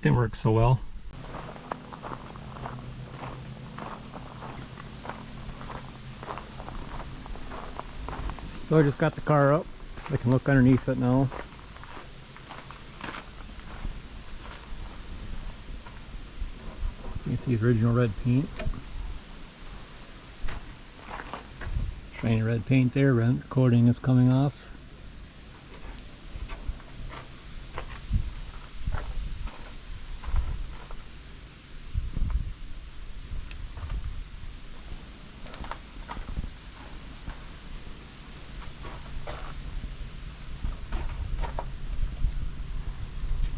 that didn't work so well. So I just got the car up so I can look underneath it now. You can see the original red paint. Shiny red paint there, red coating is coming off.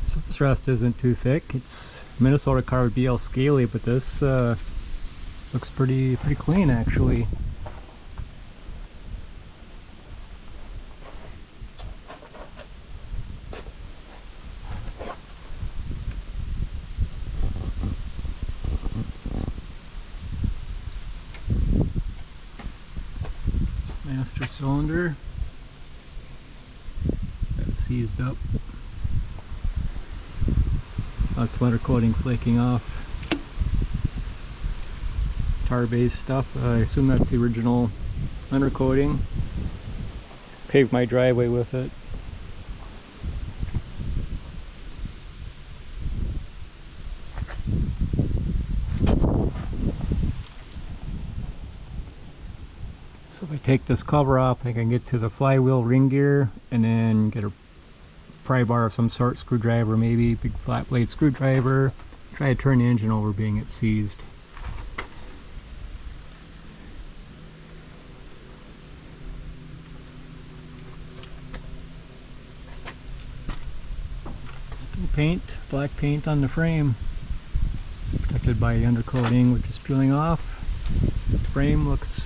Surface rust isn't too thick. It's Minnesota car would be all scaly, but this looks pretty clean actually. Master cylinder, that's seized up. That's undercoating flaking off. Tar-based stuff. I assume that's the original undercoating. Paved my driveway with it. So if I take this cover off, I can get to the flywheel ring gear and then get a pry bar of some sort, screwdriver maybe, big flat blade screwdriver. Try to turn the engine over being it's seized. Still paint, black paint on the frame. Protected by the undercoating, which is peeling off. The frame looks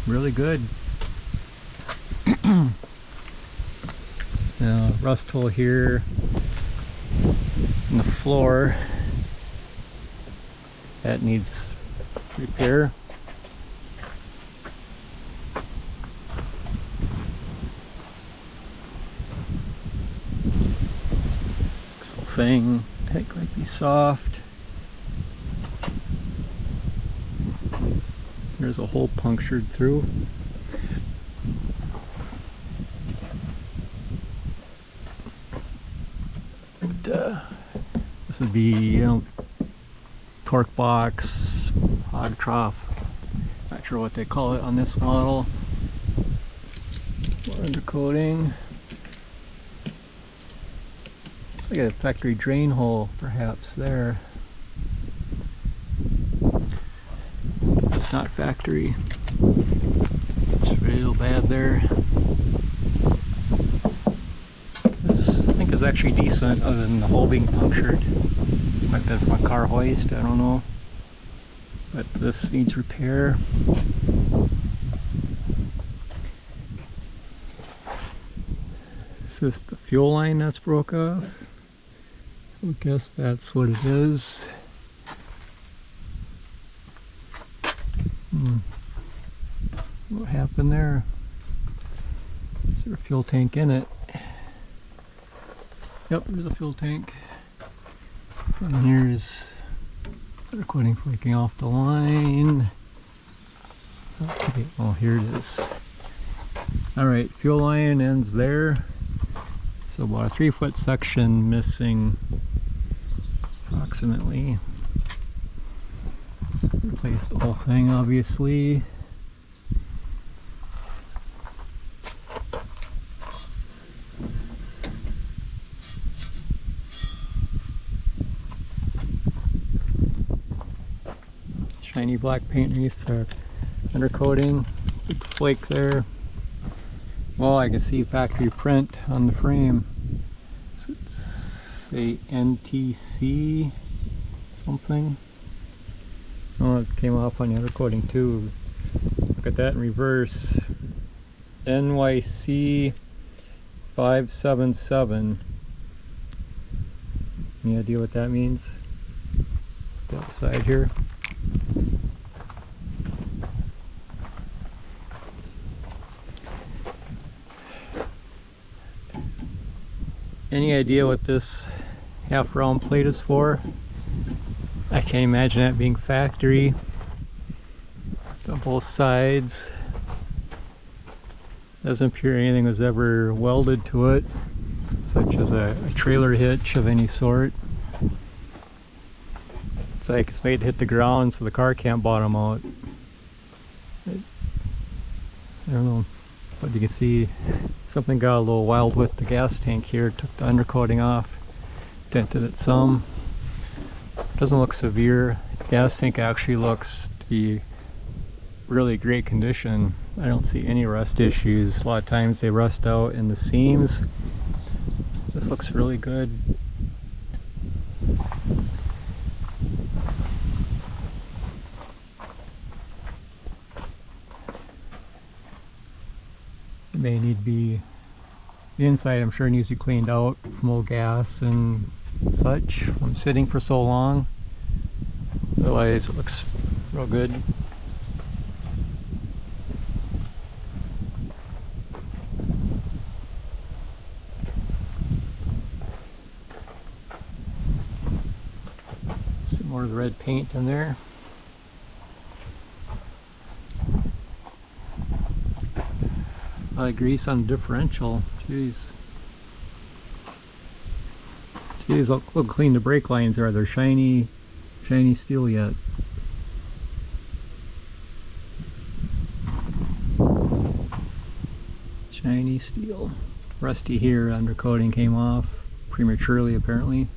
really good. Now, rust hole here in the floor, that needs repair. This whole thing, I think, might be soft. There's a hole punctured through. This would be, you know, torque box, hog trough. Not sure what they call it on this model. More undercoating. Looks like a factory drain hole, perhaps there. It's not factory. It's real bad there. This, I think, is actually decent, other than the hole being punctured. Might have been from a car hoist, I don't know. But this needs repair. Is this the fuel line that's broke off? I guess that's what it is. What happened there? Is there a fuel tank in it? Yep, there's a fuel tank. And here's undercoating flaking off the line. Okay, well, here it is. Alright, fuel line ends there. So about a 3-foot section missing approximately. Replace the whole thing, obviously. Shiny black paint underneath the undercoating. Big flake there. Well, I can see factory print on the frame. So it's, say, NTC something. Oh, it came off on the undercoating too. Look at that in reverse. NYC 577. Any idea what that means? The outside here. Any idea what this half round plate is for. I can't imagine that being factory. It's on both sides. Doesn't appear anything was ever welded to it, such as a trailer hitch of any sort. It's like it's made to hit the ground so the car can't bottom out. I don't know, but you can see something got a little wild with the gas tank here. Took the undercoating off, dented it some. Doesn't look severe. The gas tank actually looks to be really great condition. I don't see any rust issues. A lot of times they rust out in the seams. This looks really good. It may need to be, the inside I'm sure needs to be cleaned out from old gas and such from sitting for so long. Otherwise it looks real good. Some more of the red paint in there. A lot of grease on the differential. Jeez. Jeez, look clean the brake lines are. They're shiny steel yet. Shiny steel. Rusty here, undercoating came off prematurely apparently.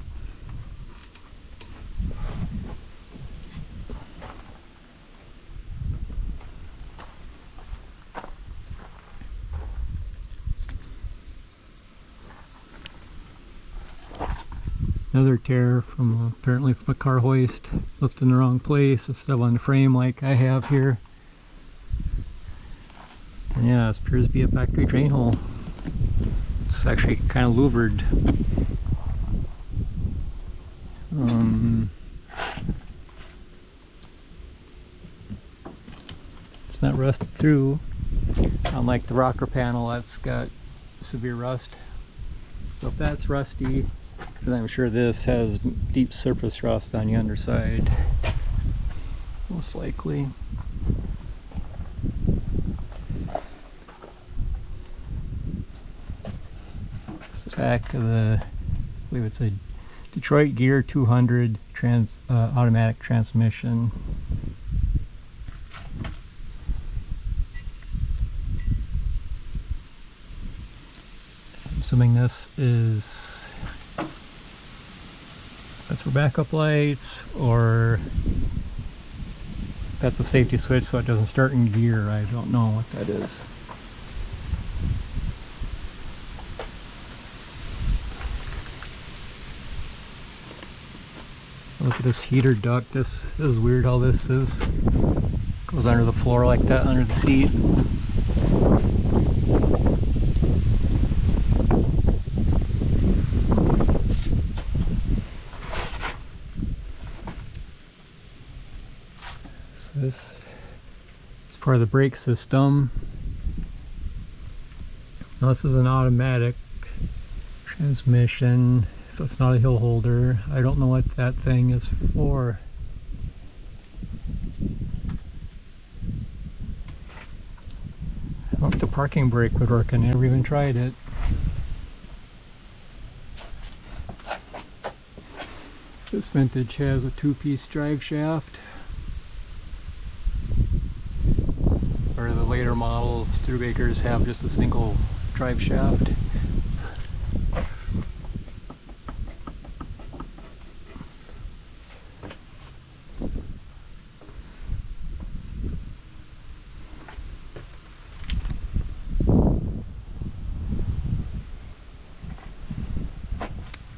Another tear from apparently from a car hoist, left in the wrong place instead of on the frame like I have here. And yeah, this appears to be a factory drain hole. It's actually kind of louvered. It's not rusted through, unlike the rocker panel that's got severe rust. So if that's rusty, then I'm sure this has deep surface rust on the underside, most likely. It's the back of the, I believe it's a Detroit Gear 200 automatic transmission. I'm assuming this is, that's for backup lights, or that's a safety switch so it doesn't start in gear. I don't know what that is. Look at this heater duct. This is weird how this is goes under the floor like that, under the seat. This is part of the brake system. Now this is an automatic transmission, so it's not a hill holder. I don't know what that thing is for. I don't know if the parking brake would work. I never even tried it. This vintage has a two-piece drive shaft. Or the later model Studebakers have just a single drive shaft.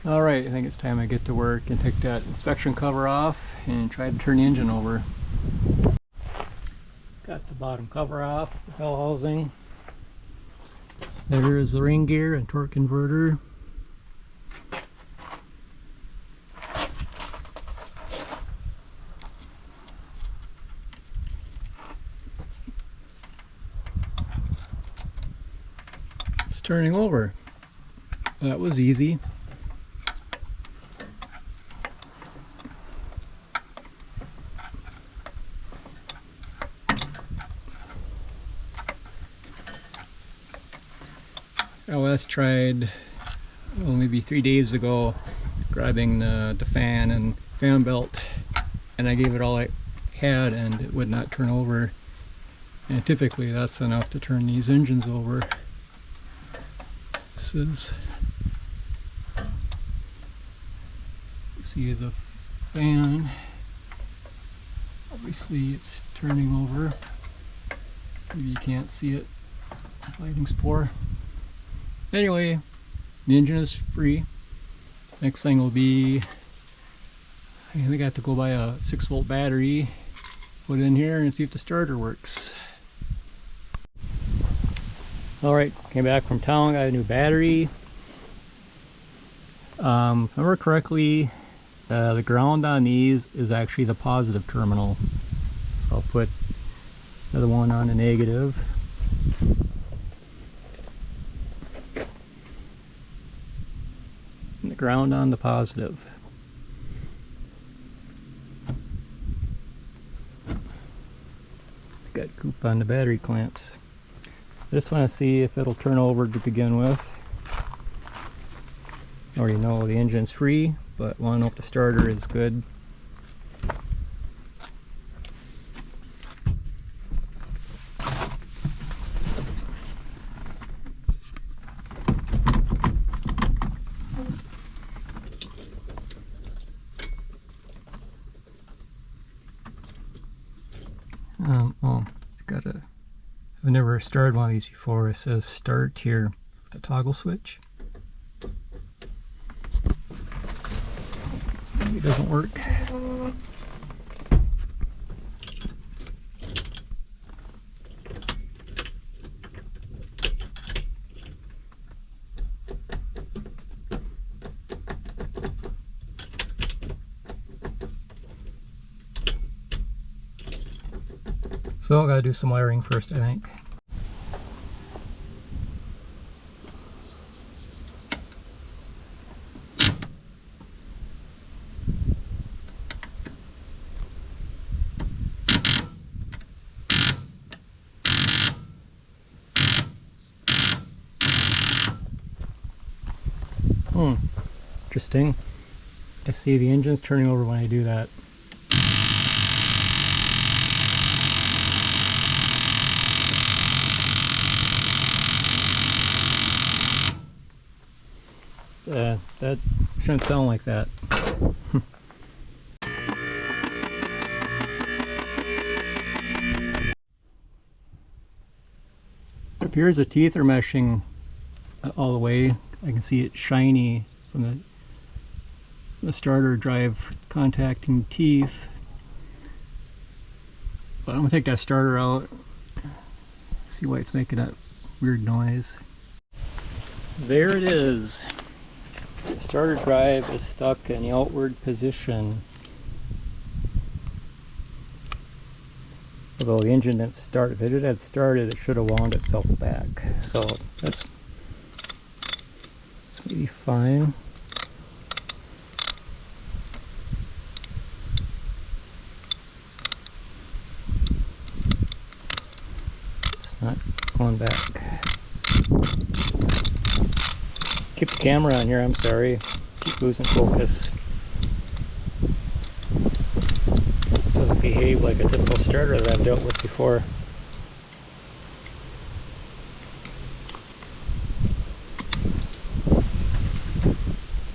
Alright, I think it's time I get to work and take that inspection cover off and try to turn the engine over. Got the bottom cover off, the bell housing. There is the ring gear and torque converter. It's turning over. That was easy. I last tried, well, maybe 3 days ago, grabbing the fan and fan belt, and I gave it all I had and it would not turn over. And typically that's enough to turn these engines over. This is, see the fan, obviously it's turning over. Maybe you can't see it, lighting's poor. Anyway, the engine is free. Next thing will be, I think I have to go buy a 6-volt battery, put it in here and see if the starter works. Alright, came back from town, got a new battery. If I remember correctly, the ground on these is actually the positive terminal. So I'll put the other one on the negative. And the ground on the positive. Got goop on the battery clamps. Just want to see if it'll turn over to begin with. I already know the engine's free, but want to know if the starter is good. I've never started one of these before. It says start here with a toggle switch. Maybe it doesn't work. So I gotta do some wiring first, I think. Interesting. I see the engine's turning over when I do that. That shouldn't sound like that. It appears the teeth are meshing all the way. I can see it shiny from the starter drive contacting teeth. But I'm gonna take that starter out, see why it's making that weird noise. There it is. The starter drive is stuck in the outward position. Although the engine didn't start, if it had started, it should have wound itself back. So that's maybe fine. It's not going back. Keep the camera on here, I'm sorry. Keep losing focus. This doesn't behave like a typical starter that I've dealt with before.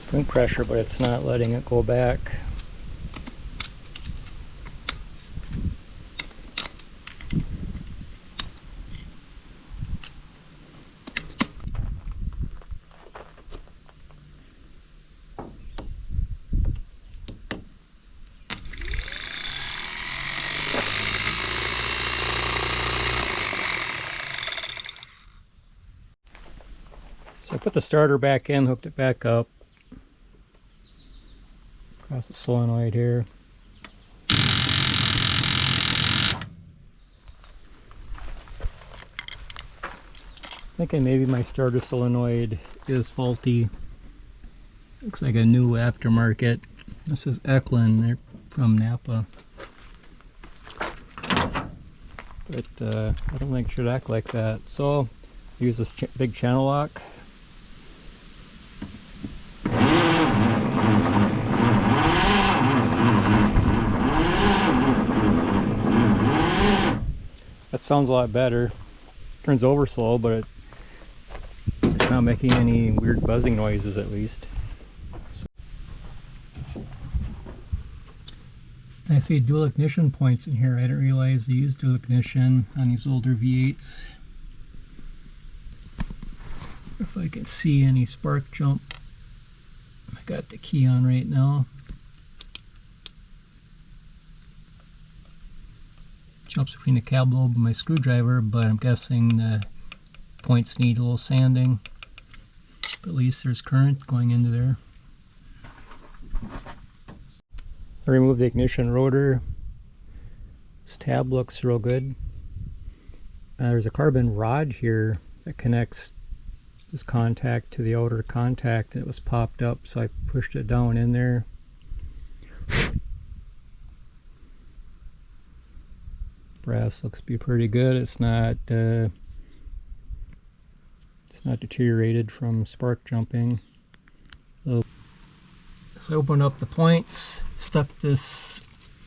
Spring pressure, but it's not letting it go back. So I put the starter back in, hooked it back up across the solenoid here. Thinking maybe my starter solenoid is faulty. Looks like a new aftermarket. This is Eklund, they're from Napa. But I don't think it should act like that. So use this big channel lock. That sounds a lot better. Turns over slow, but it's not making any weird buzzing noises at least. So. I see dual ignition points in here. I didn't realize they use dual ignition on these older V8s. If I can see any spark jump. I got the key on right now. Jumps between the cab lobe and my screwdriver, but I'm guessing the points need a little sanding. But at least there's current going into there. I removed the ignition rotor. This tab looks real good. There's a carbon rod here that connects this contact to the outer contact. It was popped up, so I pushed it down in there. Brass looks to be pretty good. It's not deteriorated from spark jumping. So I opened up the points, stuck this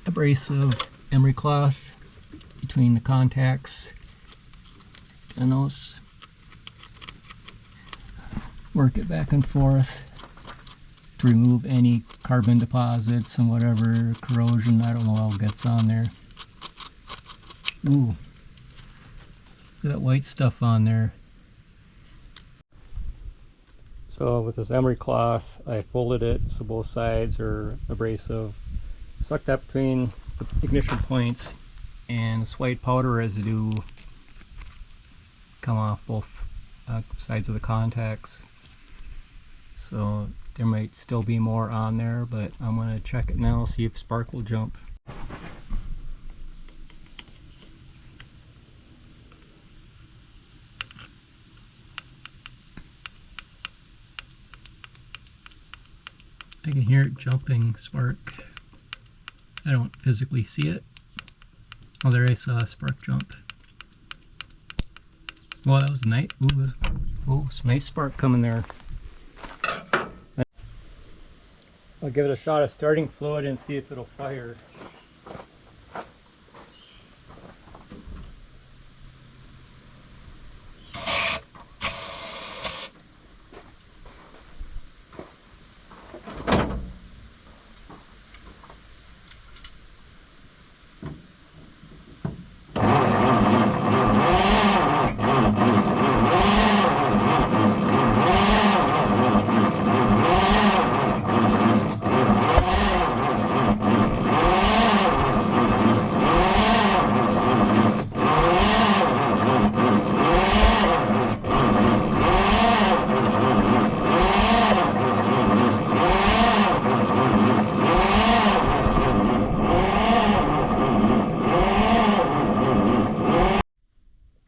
abrasive emery cloth between the contacts and those. Work it back and forth to remove any carbon deposits and whatever corrosion, I don't know what gets on there. Ooh, look at that white stuff on there. So with this emery cloth, I folded it so both sides are abrasive. Stuck that between the ignition points, and this white powder residue come off both sides of the contacts. So there might still be more on there, but I'm going to check it now, see if spark will jump. I can hear it jumping spark. I don't physically see it. Oh, there I saw a spark jump. Well, that was nice. Ooh, some nice spark coming there. I'll give it a shot of starting fluid and see if it'll fire.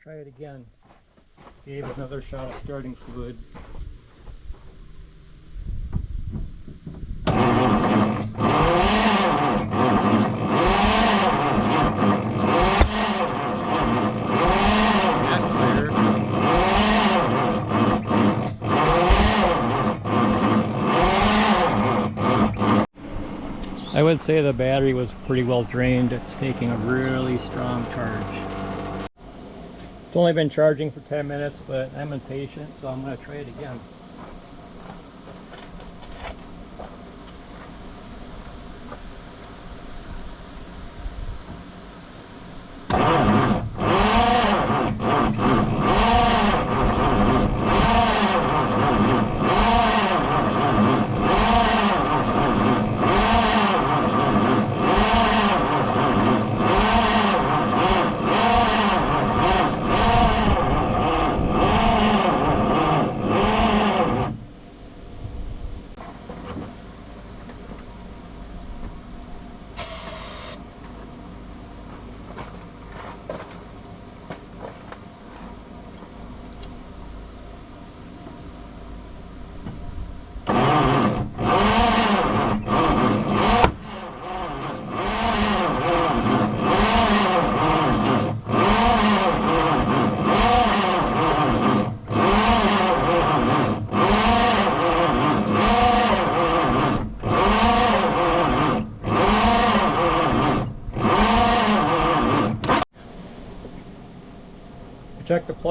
Try it again. Gave another shot of starting fluid. I would say the battery was pretty well drained. It's taking a really strong charge. It's only been charging for 10 minutes, but I'm impatient, so I'm going to try it again.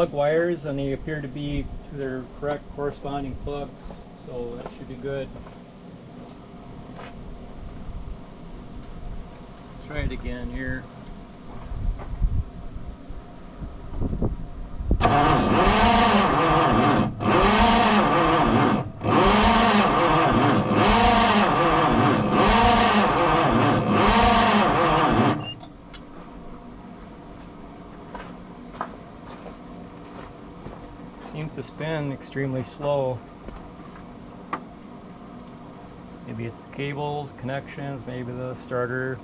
plug wires, and they appear to be to their correct corresponding plugs, so that should be good. Try it again here. Seems to spin extremely slow. Maybe it's the cables, connections, maybe the starter.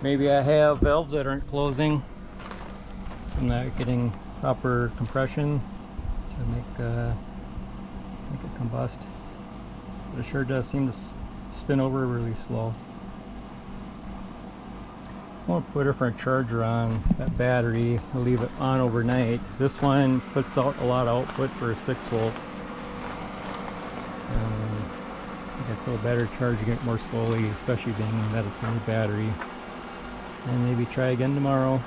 Maybe I have valves that aren't closing, so I'm not getting proper compression to make it combust. But it sure does seem to spin over really slow. I want to put a different charger on that battery. I'll leave it on overnight. This one puts out a lot of output for a 6-volt. I think I feel better charging it more slowly, especially being that it's a new battery. And maybe try again tomorrow.